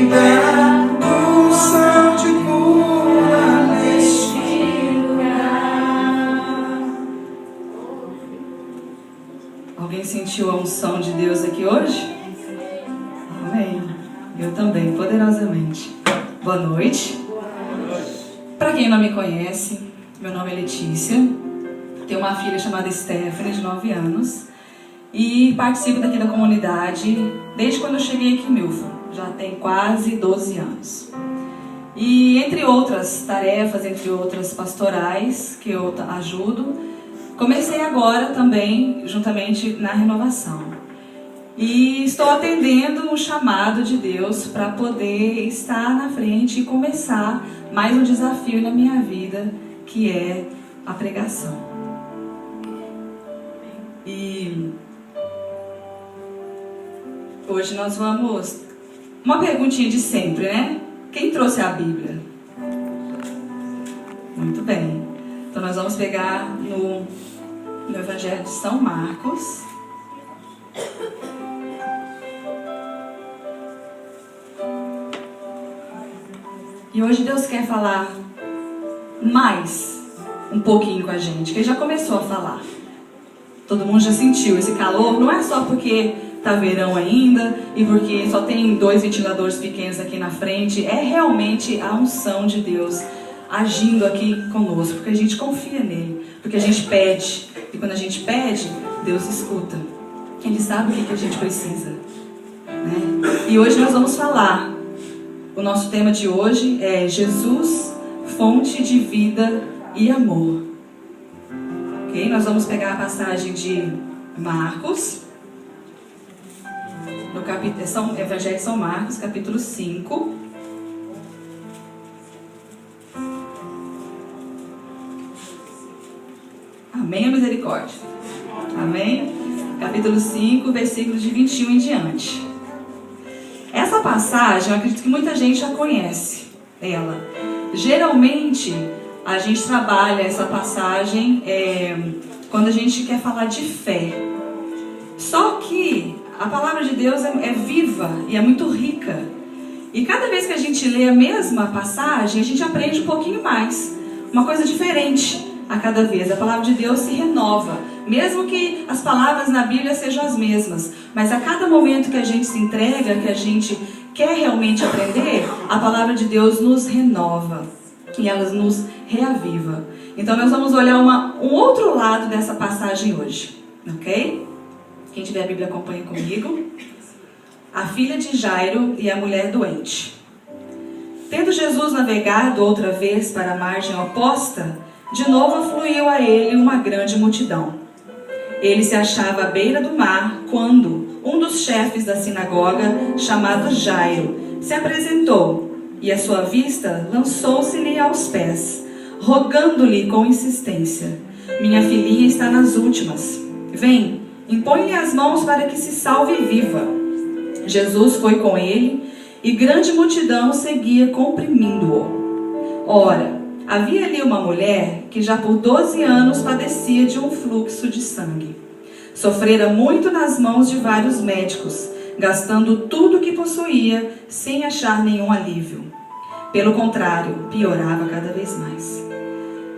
me dá unção de cura neste lugar. Alguém sentiu a unção de Deus aqui hoje? Amém. Eu também, poderosamente. Boa noite. Para quem não me conhece, meu nome é Letícia. Tenho uma filha chamada Stephanie, de 9 anos. E participo daqui da comunidade desde quando eu cheguei aqui em Milford. Já tem quase 12 anos. E entre outras tarefas, entre outras pastorais que eu ajudo, comecei agora também, juntamente na renovação. E estou atendendo um chamado de Deus para poder estar na frente e começar mais um desafio na minha vida, que é a pregação. E hoje nós vamos... Uma perguntinha de sempre, né? Quem trouxe a Bíblia? Muito bem. Então nós vamos pegar no Evangelho de São Marcos. E hoje Deus quer falar mais um pouquinho com a gente, que Ele já começou a falar. Todo mundo já sentiu esse calor, não é só porque tá verão ainda e porque só tem 2 ventiladores pequenos aqui na frente, é realmente a unção de Deus agindo aqui conosco, porque a gente confia nele, porque a gente pede, e quando a gente pede, Deus escuta. Ele sabe o que a gente precisa, né? E hoje nós vamos falar, o nosso tema de hoje é Jesus, fonte de vida e amor. Ok? Nós vamos pegar a passagem de Marcos, no Evangelho de São Marcos, capítulo 5. Amém ou misericórdia? Amém? Capítulo 5, versículos de 21 em diante. Essa passagem, eu acredito que muita gente já conhece ela. Geralmente, a gente trabalha essa passagem quando a gente quer falar de fé. Só que a palavra de Deus é viva e é muito rica. E cada vez que a gente lê a mesma passagem, a gente aprende um pouquinho mais. Uma coisa diferente a cada vez. A palavra de Deus se renova. Mesmo que as palavras na Bíblia sejam as mesmas. Mas a cada momento que a gente se entrega, que a gente quer realmente aprender, a palavra de Deus nos renova. E ela nos reaviva. Então nós vamos olhar um outro lado dessa passagem hoje. Ok? Quem tiver a Bíblia acompanha comigo. A filha de Jairo e a mulher doente. Tendo Jesus navegado outra vez para a margem oposta, de novo afluiu a ele uma grande multidão. Ele se achava à beira do mar quando um dos chefes da sinagoga, chamado Jairo, se apresentou e à sua vista lançou-se-lhe aos pés, rogando-lhe com insistência: minha filhinha está nas últimas. Vem, impõe-lhe as mãos para que se salve viva. Jesus foi com ele e grande multidão seguia comprimindo-o. Ora, havia ali uma mulher que já por 12 anos padecia de um fluxo de sangue. Sofrera muito nas mãos de vários médicos, gastando tudo o que possuía sem achar nenhum alívio. Pelo contrário, piorava cada vez mais.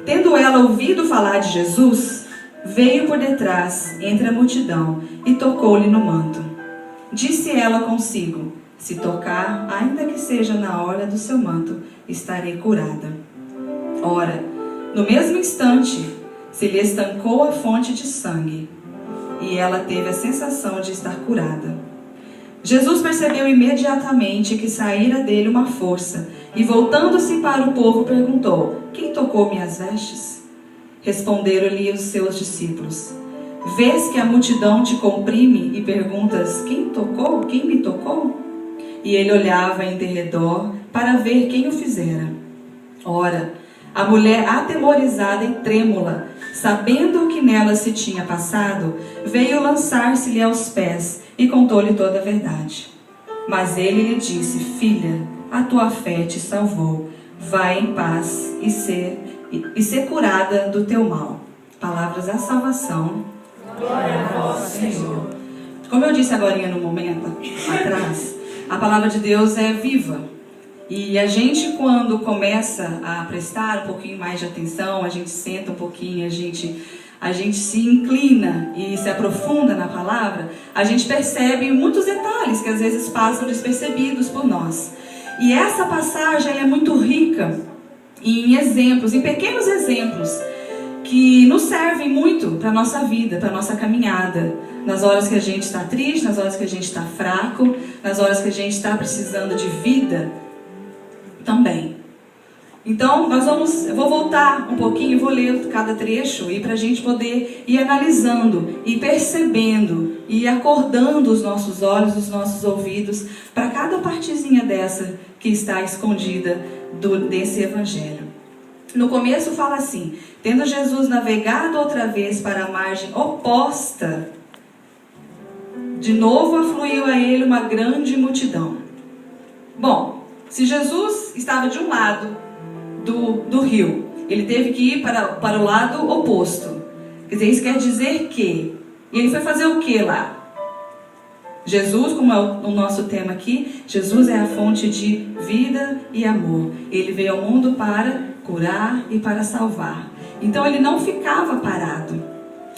Tendo ela ouvido falar de Jesus, veio por detrás, entre a multidão, e tocou-lhe no manto. Disse ela consigo: se tocar, ainda que seja na orla do seu manto, estarei curada. Ora, no mesmo instante, se lhe estancou a fonte de sangue, e ela teve a sensação de estar curada. Jesus percebeu imediatamente que saíra dele uma força, e voltando-se para o povo, perguntou: quem tocou minhas vestes? Responderam-lhe os seus discípulos: vês que a multidão te comprime e perguntas: quem tocou? Quem me tocou? E ele olhava em derredor para ver quem o fizera. Ora, a mulher, atemorizada e trêmula, sabendo o que nela se tinha passado, veio lançar-se-lhe aos pés e contou-lhe toda a verdade. Mas ele lhe disse: filha, a tua fé te salvou. Vai em paz e ser curada do teu mal. Palavras da salvação. Glória a vós, Senhor. Como eu disse agora no momento atrás, a palavra de Deus é viva. E a gente, quando começa a prestar um pouquinho mais de atenção, a gente senta um pouquinho, a gente se inclina e se aprofunda na palavra, a gente percebe muitos detalhes que às vezes passam despercebidos por nós. E essa passagem ela é muito rica em exemplos, em pequenos exemplos, que nos servem muito para a nossa vida, para a nossa caminhada. Nas horas que a gente está triste, nas horas que a gente está fraco, nas horas que a gente está precisando de vida também. Então, eu vou voltar um pouquinho, vou ler cada trecho e para a gente poder ir analisando, e percebendo, e acordando os nossos olhos, os nossos ouvidos, para cada partezinha dessa que está escondida desse evangelho. No começo fala assim: tendo Jesus navegado outra vez para a margem oposta, de novo afluiu a ele uma grande multidão. Bom, se Jesus estava de um lado do rio, ele teve que ir para o lado oposto. Quer dizer, isso quer dizer que ele foi fazer o que lá? Jesus, como é o nosso tema aqui, Jesus é a fonte de vida e amor. Ele veio ao mundo para curar e para salvar. Então ele não ficava parado.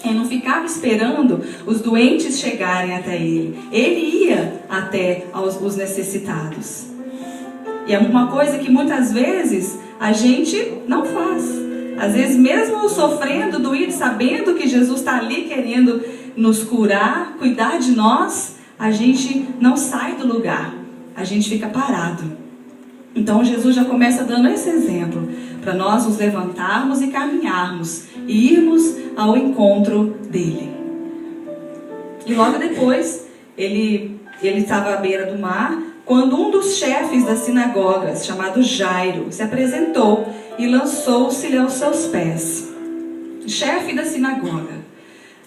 Ele não ficava esperando os doentes chegarem até ele. Ele ia até os necessitados. E é uma coisa que muitas vezes a gente não faz. Às vezes mesmo sofrendo, doído, sabendo que Jesus está ali querendo nos curar, cuidar de nós, a gente não sai do lugar. A gente fica parado. Então Jesus já começa dando esse exemplo, para nós nos levantarmos e caminharmos, e irmos ao encontro dele. E logo depois, ele estava à beira do mar, quando um dos chefes das sinagogas, chamado Jairo, se apresentou e lançou-se-lhe aos seus pés. Chefe da sinagoga.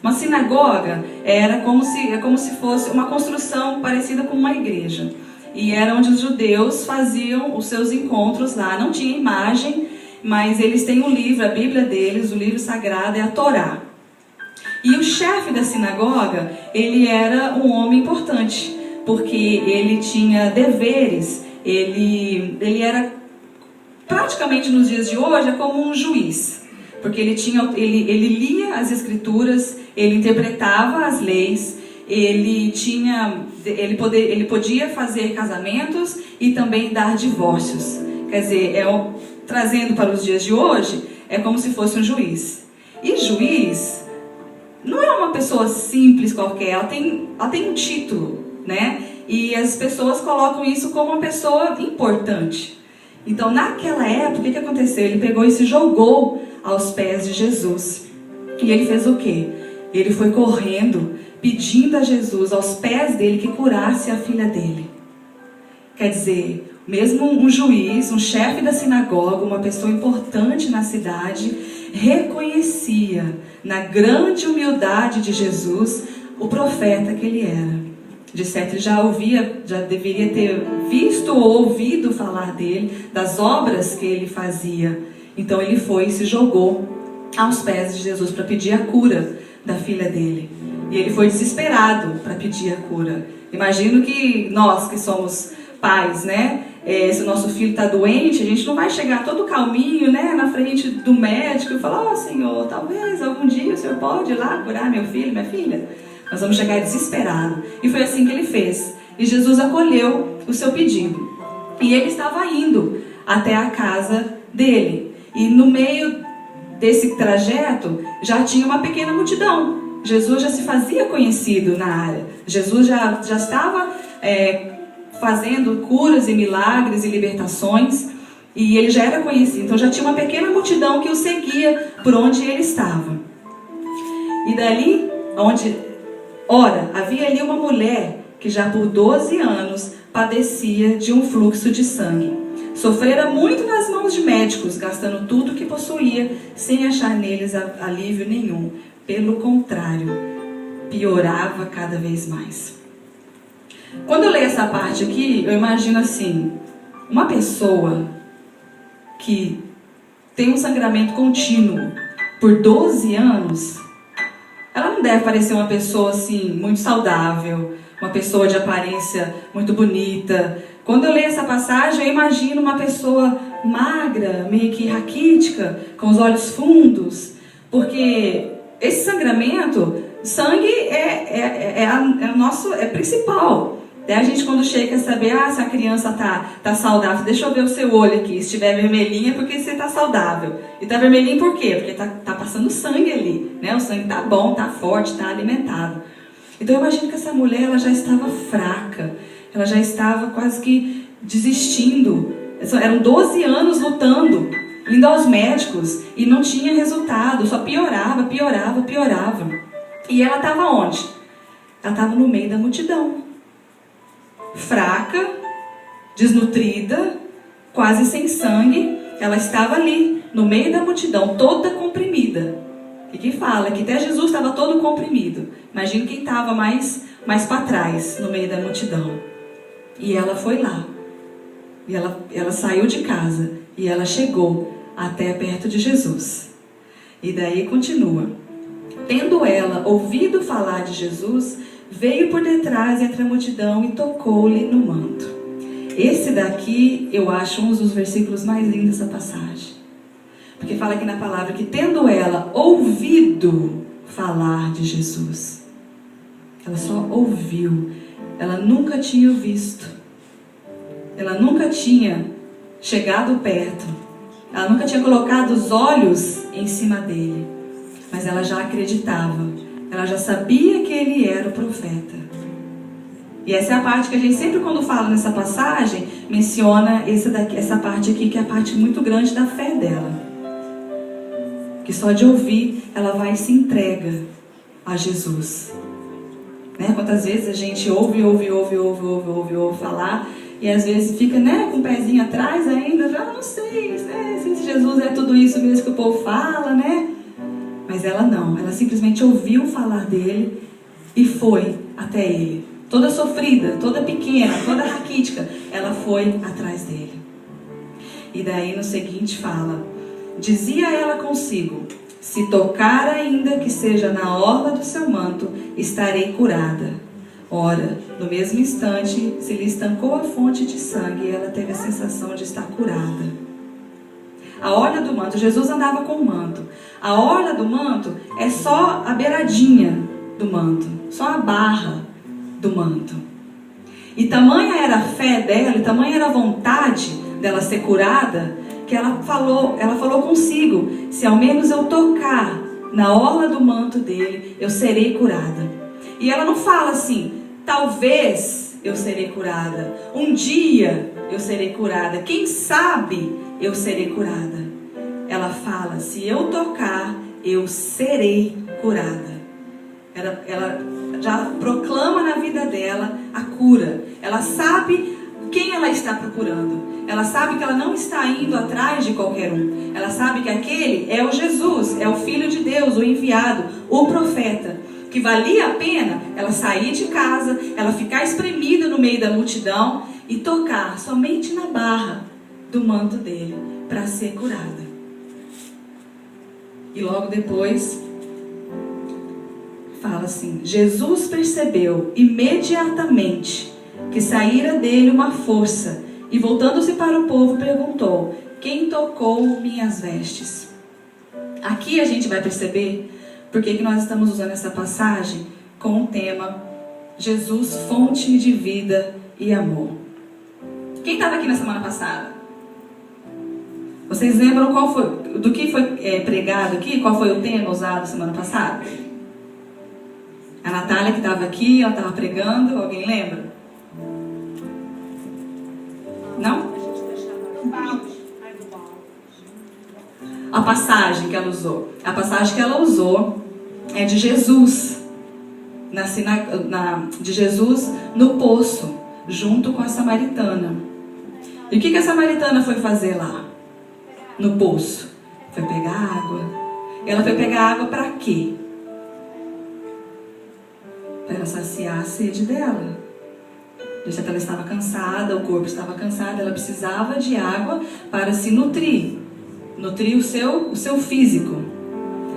Uma sinagoga era como se fosse uma construção parecida com uma igreja. E era onde os judeus faziam os seus encontros lá. Não tinha imagem, mas eles têm um livro, a Bíblia deles, o livro sagrado é a Torá. E o chefe da sinagoga, ele era um homem importante, porque ele tinha deveres, ele era praticamente nos dias de hoje é como um juiz, porque ele lia as escrituras, ele interpretava as leis, ele podia fazer casamentos e também dar divórcios. Quer dizer, trazendo para os dias de hoje, é como se fosse um juiz. E juiz não é uma pessoa simples qualquer, ela tem um título, né? E as pessoas colocam isso como uma pessoa importante. Então, naquela época, o que aconteceu? Ele pegou e se jogou aos pés de Jesus. E ele fez o quê? Ele foi correndo, pedindo a Jesus, aos pés dele, que curasse a filha dele. Quer dizer, mesmo um juiz, um chefe da sinagoga, uma pessoa importante na cidade, reconhecia na grande humildade de Jesus o profeta que ele era. De certo, ele já deveria ter visto ou ouvido falar dele, das obras que ele fazia. Então ele foi e se jogou aos pés de Jesus para pedir a cura da filha dele. E ele foi desesperado para pedir a cura. Imagino que nós que somos pais, né? Se o nosso filho está doente, a gente não vai chegar todo calminho, né, na frente do médico e falar: ó, Senhor, talvez algum dia o Senhor pode ir lá curar meu filho, minha filha. Nós vamos chegar desesperado. E foi assim que ele fez. E Jesus acolheu o seu pedido. E ele estava indo até a casa dele. E no meio desse trajeto já tinha uma pequena multidão. Jesus já se fazia conhecido na área. Jesus já estava fazendo curas e milagres e libertações. E ele já era conhecido. Então já tinha uma pequena multidão que o seguia por onde ele estava. E dali, ora, havia ali uma mulher que já por 12 anos padecia de um fluxo de sangue. Sofrera muito nas mãos de médicos, gastando tudo o que possuía, sem achar neles alívio nenhum. Pelo contrário, piorava cada vez mais. Quando eu leio essa parte aqui, eu imagino assim: uma pessoa que tem um sangramento contínuo por 12 anos, ela não deve parecer uma pessoa assim muito saudável, uma pessoa de aparência muito bonita. Quando eu leio essa passagem, eu imagino uma pessoa magra, meio que raquítica, com os olhos fundos, porque esse sangramento, sangue é nosso, é principal. Daí a gente, quando chega, quer saber, se a criança tá saudável, deixa eu ver o seu olho aqui, se estiver vermelhinho é porque você tá saudável. E tá vermelhinho por quê? Porque tá passando sangue ali, né? O sangue tá bom, tá forte, tá alimentado. Então eu imagino que essa mulher, ela já estava fraca, ela já estava quase que desistindo. Eram 12 anos lutando, indo aos médicos, e não tinha resultado, só piorava. E ela estava onde? Ela estava no meio da multidão. Fraca, desnutrida, quase sem sangue, ela estava ali, no meio da multidão, toda comprimida. E que fala que até Jesus estava todo comprimido. Imagina quem estava mais para trás, no meio da multidão. E ela foi lá. E ela saiu de casa. E ela chegou até perto de Jesus. E daí continua. Tendo ela ouvido falar de Jesus, veio por detrás entre a multidão e tocou-lhe no manto. Esse daqui eu acho um dos versículos mais lindos dessa passagem. Porque fala aqui na palavra que tendo ela ouvido falar de Jesus. Ela só ouviu. Ela nunca tinha visto. Ela nunca tinha chegado perto. Ela nunca tinha colocado os olhos em cima dele. Mas ela já acreditava. Ela já sabia que ele era o profeta. E essa é a parte que a gente sempre, quando fala nessa passagem, menciona essa parte aqui, que é a parte muito grande da fé dela. Que só de ouvir, ela vai e se entrega a Jesus. Né? Quantas vezes a gente ouve falar, e às vezes fica, né, com o pezinho atrás ainda, já não sei, né, se Jesus é tudo isso mesmo que o povo fala, né? Mas ela não, ela simplesmente ouviu falar dele e foi até ele. Toda sofrida, toda pequena, toda raquítica, ela foi atrás dele. E daí no seguinte fala: dizia ela consigo, se tocar ainda que seja na orla do seu manto, estarei curada. Ora, no mesmo instante, se lhe estancou a fonte de sangue e ela teve a sensação de estar curada. A orla do manto, Jesus andava com o manto. A orla do manto é só a beiradinha do manto, só a barra do manto. E tamanha era a fé dela, e tamanha era a vontade dela ser curada, que ela falou consigo, se ao menos eu tocar na orla do manto dele, eu serei curada. E ela não fala assim, talvez eu serei curada, um dia eu serei curada, quem sabe eu serei curada. Ela fala, se eu tocar, eu serei curada. Ela já proclama na vida dela a cura. Ela sabe quem ela está procurando. Ela sabe que ela não está indo atrás de qualquer um. Ela sabe que aquele é o Jesus, é o Filho de Deus, o enviado, o profeta. Que valia a pena ela sair de casa, ela ficar espremida no meio da multidão e tocar somente na barra do manto dele para ser curada. E logo depois fala assim: Jesus percebeu imediatamente que saíra dele uma força e voltando-se para o povo perguntou: quem tocou minhas vestes? Aqui a gente vai perceber por que nós estamos usando essa passagem com o tema Jesus, fonte de vida e amor. Quem estava aqui na semana passada? Vocês lembram do que foi pregado aqui? Qual foi o tema usado semana passada? A Natália que estava aqui, ela estava pregando, alguém lembra? Não? A passagem que ela usou. A passagem que ela usou é de Jesus. De Jesus no poço, junto com a samaritana. E o que a samaritana foi fazer lá? No poço. Foi pegar água. Ela foi pegar água para quê? Para saciar a sede dela. Deixa que ela estava cansada, o corpo estava cansado, ela precisava de água para se nutrir. Nutrir o seu físico.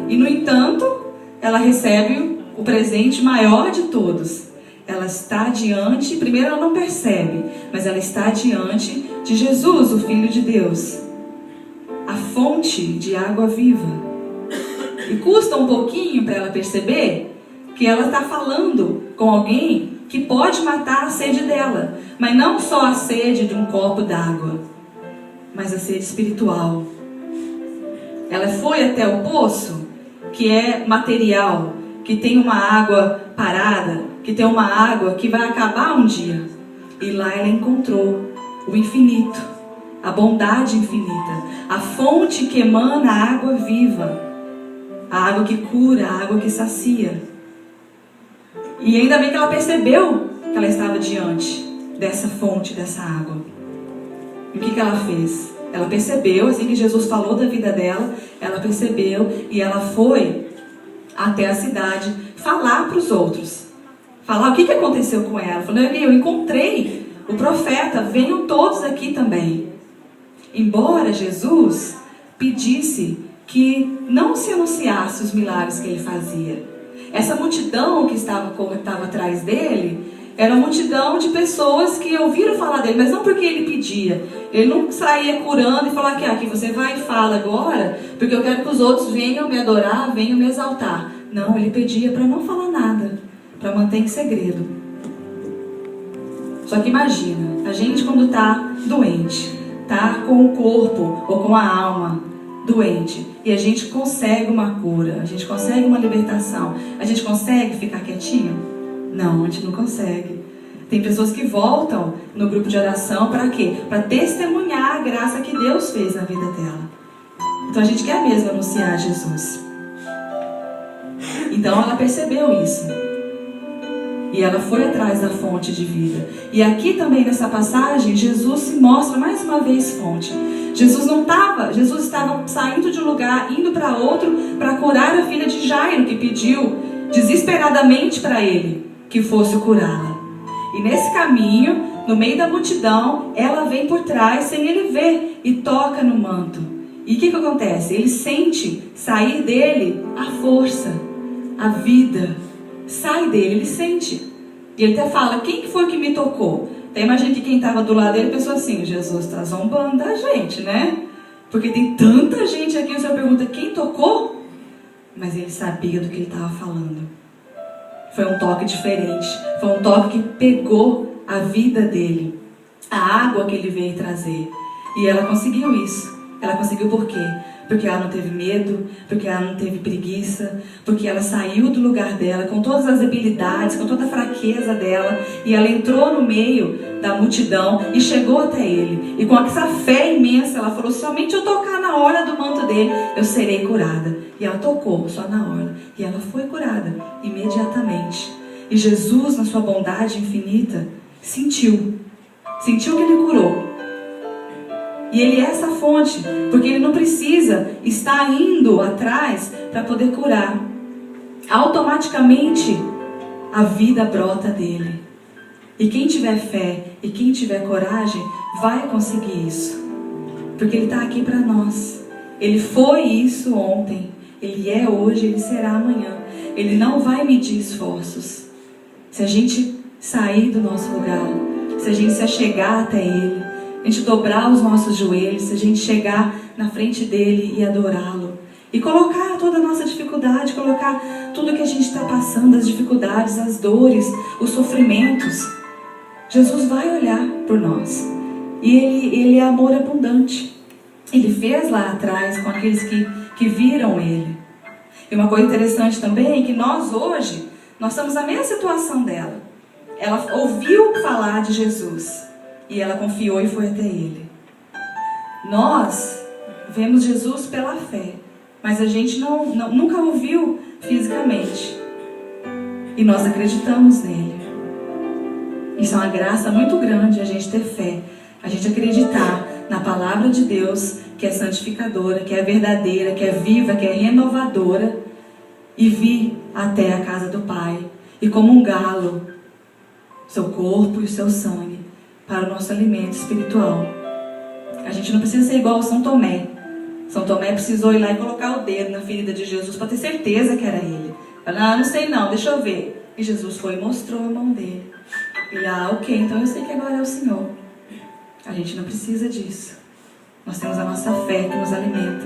E no entanto, ela recebe o presente maior de todos. ela está diante, primeiro ela não percebe, mas ela está diante de Jesus, o Filho de Deus, a fonte de água viva. E custa um pouquinho para ela perceber que ela está falando com alguém que pode matar a sede dela, mas não só a sede de um copo d'água, mas a sede espiritual. Ela foi até o poço, que é material, que tem uma água parada, que tem uma água que vai acabar um dia. E lá ela encontrou o infinito, a bondade infinita, a fonte que emana a água viva, a água que cura, a água que sacia. E ainda bem que ela percebeu que ela estava diante dessa fonte, dessa água. E o que ela fez? Ela percebeu, assim que Jesus falou da vida dela, ela percebeu e ela foi até a cidade falar para os outros. Falar o que aconteceu com ela. Falou, eu encontrei o profeta, venham todos aqui também. Embora Jesus pedisse que não se anunciasse os milagres que ele fazia. Essa multidão que estava atrás dele era uma multidão de pessoas que ouviram falar dele, mas não porque ele pedia. Ele não saía curando e falava aqui você vai e fala agora, porque eu quero que os outros venham me adorar, venham me exaltar. Não, ele pedia para não falar nada, para manter em segredo. Só que imagina, a gente quando está doente, está com o corpo ou com a alma doente, e a gente consegue uma cura, a gente consegue uma libertação, a gente consegue ficar quietinho? Não, a gente não consegue. Tem pessoas que voltam no grupo de oração para quê? Para testemunhar a graça que Deus fez na vida dela. Então a gente quer mesmo anunciar Jesus. Então ela percebeu isso. E ela foi atrás da fonte de vida. E aqui também nessa passagem, Jesus se mostra mais uma vez fonte. Jesus estava saindo de um lugar, indo para outro, para curar a filha de Jairo, que pediu desesperadamente para ele que fosse curá-la. E nesse caminho, no meio da multidão, ela vem por trás sem ele ver e toca no manto. E o que acontece? Ele sente sair dele a força, a vida. Sai dele, ele sente. E ele até fala, quem que foi que me tocou? Até imagina que quem estava do lado dele pensou assim, Jesus está zombando da gente, né? Porque tem tanta gente aqui, o Senhor pergunta, quem tocou? Mas ele sabia do que ele estava falando. Foi um toque diferente, foi um toque que pegou a vida dele, a água que ele veio trazer. E ela conseguiu isso. Ela conseguiu por quê? Porque ela não teve medo, porque ela não teve preguiça, porque ela saiu do lugar dela com todas as habilidades, com toda a fraqueza dela, e ela entrou no meio da multidão e chegou até ele. E com essa fé imensa, ela falou, somente eu tocar na hora do manto dele, eu serei curada. E ela tocou só na hora, e ela foi curada imediatamente. E Jesus, na sua bondade infinita, sentiu que ele curou. E ele é essa fonte, porque ele não precisa estar indo atrás para poder curar. Automaticamente a vida brota dele. E quem tiver fé e quem tiver coragem vai conseguir isso. Porque ele está aqui para nós. Ele foi isso ontem, ele é hoje, ele será amanhã. Ele não vai medir esforços. Se a gente sair do nosso lugar, se a gente se achegar até ele, a gente dobrar os nossos joelhos, se a gente chegar na frente dele e adorá-lo. E colocar toda a nossa dificuldade, colocar tudo que a gente está passando, as dificuldades, as dores, os sofrimentos. Jesus vai olhar por nós. E ele é amor abundante. Ele fez lá atrás com aqueles que viram ele. E uma coisa interessante também é que nós hoje, nós estamos na mesma situação dela. Ela ouviu falar de Jesus. E ela confiou e foi até ele. Nós vemos Jesus pela fé, mas a gente nunca ouviu fisicamente. E nós acreditamos nele. Isso é uma graça muito grande, a gente ter fé. A gente acreditar na palavra de Deus, que é santificadora, que é verdadeira, que é viva, que é renovadora. E vir até a casa do Pai. E comungá-lo, seu corpo e o seu sangue, para o nosso alimento espiritual. A gente não precisa ser igual a São Tomé. São Tomé precisou ir lá e colocar o dedo na ferida de Jesus para ter certeza que era ele. Falar, não sei não, deixa eu ver. E Jesus foi e mostrou a mão dele. Ele, ok, então eu sei que agora é o Senhor. A gente não precisa disso. Nós temos a nossa fé que nos alimenta.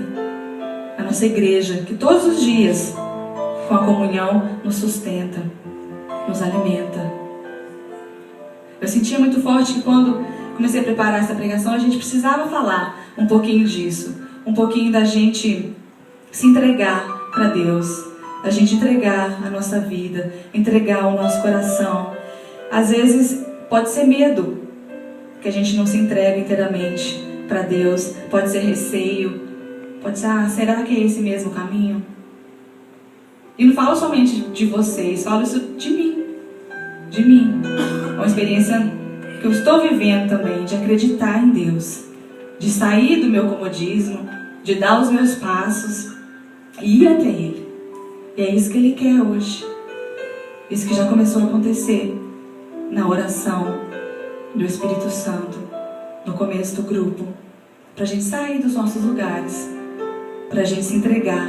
A nossa igreja, que todos os dias, com a comunhão, nos sustenta, nos alimenta. Eu sentia muito forte que quando comecei a preparar essa pregação, a gente precisava falar um pouquinho disso. Um pouquinho da gente se entregar para Deus. Da gente entregar a nossa vida, entregar o nosso coração. Às vezes pode ser medo, que a gente não se entrega inteiramente para Deus. Pode ser receio. Pode ser, será que é esse mesmo caminho? E não falo somente de vocês, falo isso de mim. De mim. É uma experiência que eu estou vivendo também, de acreditar em Deus. De sair do meu comodismo, de dar os meus passos e ir até Ele. E é isso que Ele quer hoje. Isso que já começou a acontecer na oração do Espírito Santo, no começo do grupo. Pra gente sair dos nossos lugares, pra gente se entregar,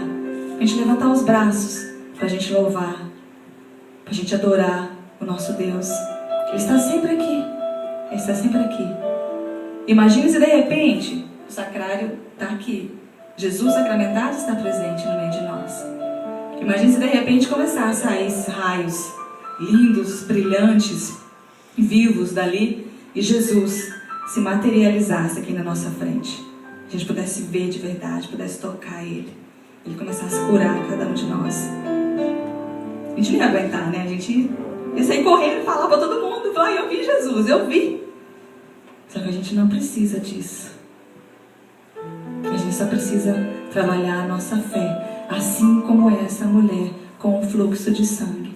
pra gente levantar os braços, pra gente louvar, pra gente adorar o nosso Deus. Ele está sempre aqui. Ele está sempre aqui. Imagine se de repente o sacrário está aqui. Jesus sacramentado está presente no meio de nós. Imagine se de repente começar a sair esses raios lindos, brilhantes, vivos dali, e Jesus se materializasse aqui na nossa frente. A gente pudesse ver de verdade, pudesse tocar Ele. Ele começasse a curar cada um de nós. A gente não ia aguentar, né? A gente ia sair correndo e falar para todo mundo: vai, eu vi Jesus, eu vi. Só que a gente não precisa disso. A gente só precisa trabalhar a nossa fé, assim como essa mulher com o fluxo de sangue.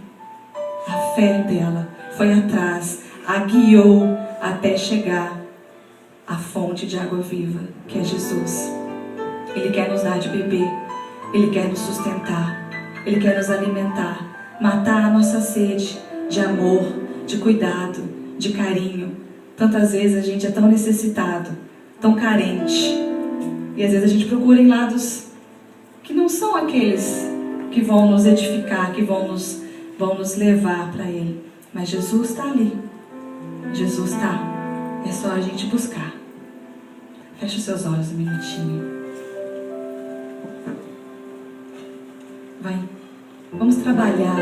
A fé dela foi atrás, a guiou até chegar à fonte de água viva, que é Jesus. Ele quer nos dar de beber, Ele quer nos sustentar, Ele quer nos alimentar, matar a nossa sede de amor, de cuidado, de carinho. Tantas vezes a gente é tão necessitado, tão carente, e às vezes a gente procura em lados que não são aqueles que vão nos edificar, que vão nos levar para Ele. Mas Jesus está ali. Jesus está. É só a gente buscar. Feche os seus olhos um minutinho. Vai. Vamos trabalhar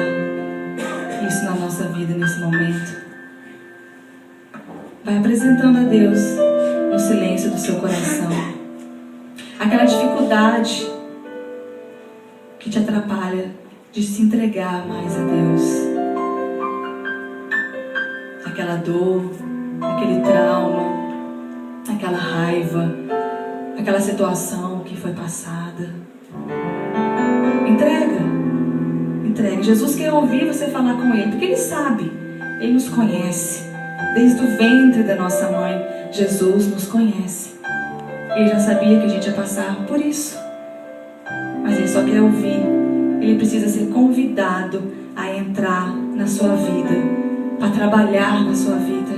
isso na nossa vida nesse momento. Vai apresentando a Deus no silêncio do seu coração aquela dificuldade que te atrapalha de se entregar mais a Deus. Aquela dor, aquele trauma, aquela raiva, aquela situação que foi passada. Entrega. Entrega. Jesus quer ouvir você falar com Ele, porque Ele sabe, Ele nos conhece. Desde o ventre da nossa mãe, Jesus nos conhece. Ele já sabia que a gente ia passar por isso. Mas Ele só quer ouvir. Ele precisa ser convidado a entrar na sua vida, para trabalhar na sua vida.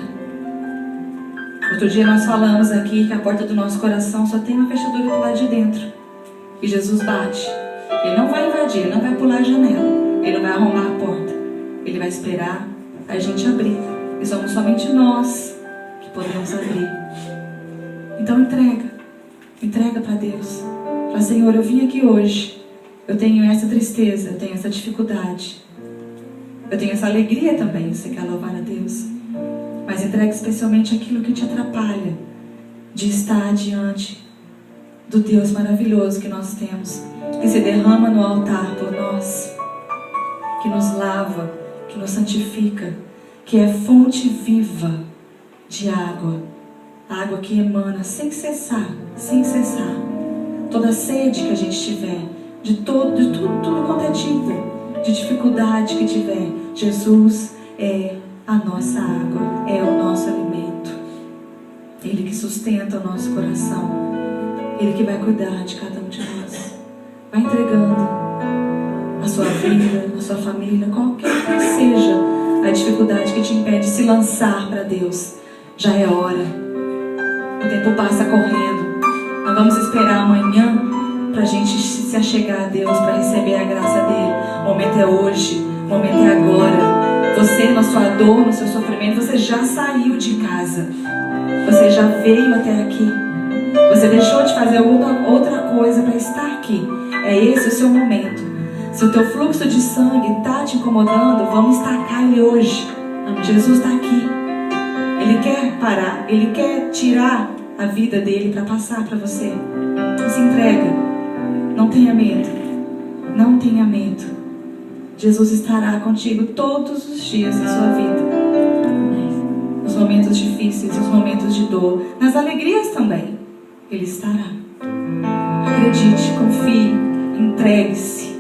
Outro dia nós falamos aqui que a porta do nosso coração só tem uma fechadura do lado de dentro. E Jesus bate. Ele não vai invadir, Ele não vai pular a janela, Ele não vai arrombar a porta. Ele vai esperar a gente abrir. E somos somente nós que podemos abrir. Então entrega. Entrega para Deus. Fala: Senhor, eu vim aqui hoje. Eu tenho essa tristeza, eu tenho essa dificuldade. Eu tenho essa alegria também, você quer louvar a Deus. Mas entrega especialmente aquilo que te atrapalha de estar diante do Deus maravilhoso que nós temos, que se derrama no altar por nós, que nos lava, que nos santifica, que é fonte viva de água, água que emana sem cessar, toda sede que a gente tiver, de tudo quanto é tipo de dificuldade que tiver, Jesus é a nossa água, é o nosso alimento. Ele que sustenta o nosso coração, Ele que vai cuidar de cada um de nós. Vai entregando a sua vida, a sua família, qualquer que seja a dificuldade que te impede de se lançar para Deus. Já é hora. O tempo passa correndo. Não vamos esperar amanhã para a gente se achegar a Deus, para receber a graça dele. O momento é hoje, o momento é agora. Você, na sua dor, no seu sofrimento, você já saiu de casa. Você já veio até aqui. Você deixou de fazer outra coisa para estar aqui. É esse o seu momento. Se o teu fluxo de sangue está te incomodando, vamos estacar ele hoje. Jesus está aqui. Ele quer parar. Ele quer tirar a vida dele para passar para você. Se entrega. Não tenha medo. Não tenha medo. Jesus estará contigo todos os dias da sua vida. Nos momentos difíceis, nos momentos de dor, nas alegrias também. Ele estará. Acredite, confie, entregue-se.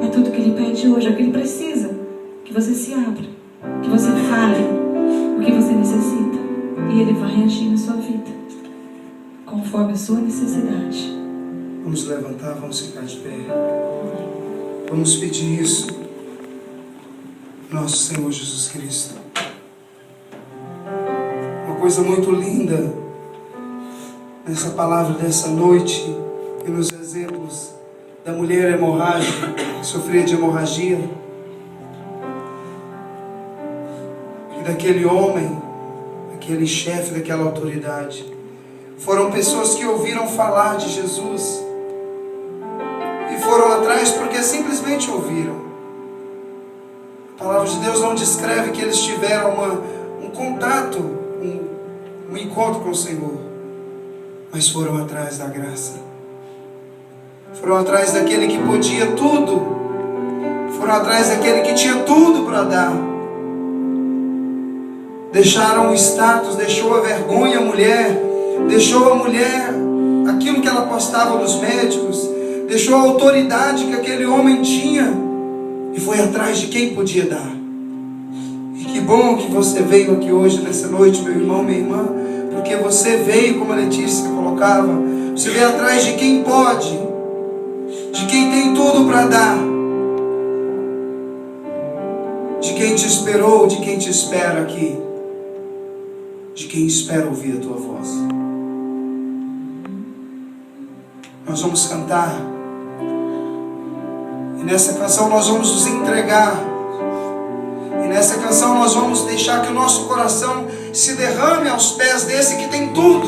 É tudo que Ele pede hoje, é o que Ele precisa. Que você se abra, que você fale o que você necessita. E Ele vai agir na sua vida, conforme a sua necessidade. Vamos levantar, vamos ficar de pé. Vamos pedir isso, nosso Senhor Jesus Cristo. Uma coisa muito linda nessa palavra dessa noite e nos exemplos da mulher hemorrágica que sofria de hemorragia e daquele homem, aquele chefe daquela autoridade. Foram pessoas que ouviram falar de Jesus e foram atrás porque simplesmente ouviram. A palavra de Deus não descreve que eles tiveram um contato, um encontro com o Senhor, mas foram atrás da graça. Foram atrás daquele que podia tudo. Foram atrás daquele que tinha tudo para dar. Deixaram o status, deixou a vergonha a mulher, deixou a mulher aquilo que ela postava nos médicos, deixou a autoridade que aquele homem tinha e foi atrás de quem podia dar. E que bom que você veio aqui hoje, nessa noite, meu irmão, minha irmã, porque você veio, como a Letícia colocava, você veio atrás de quem pode, de quem tem tudo para dar, de quem te esperou, de quem te espera aqui, de quem espera ouvir a tua voz. Nós vamos cantar, e nessa canção nós vamos nos entregar, e nessa canção nós vamos deixar que o nosso coração se derrame aos pés desse que tem tudo.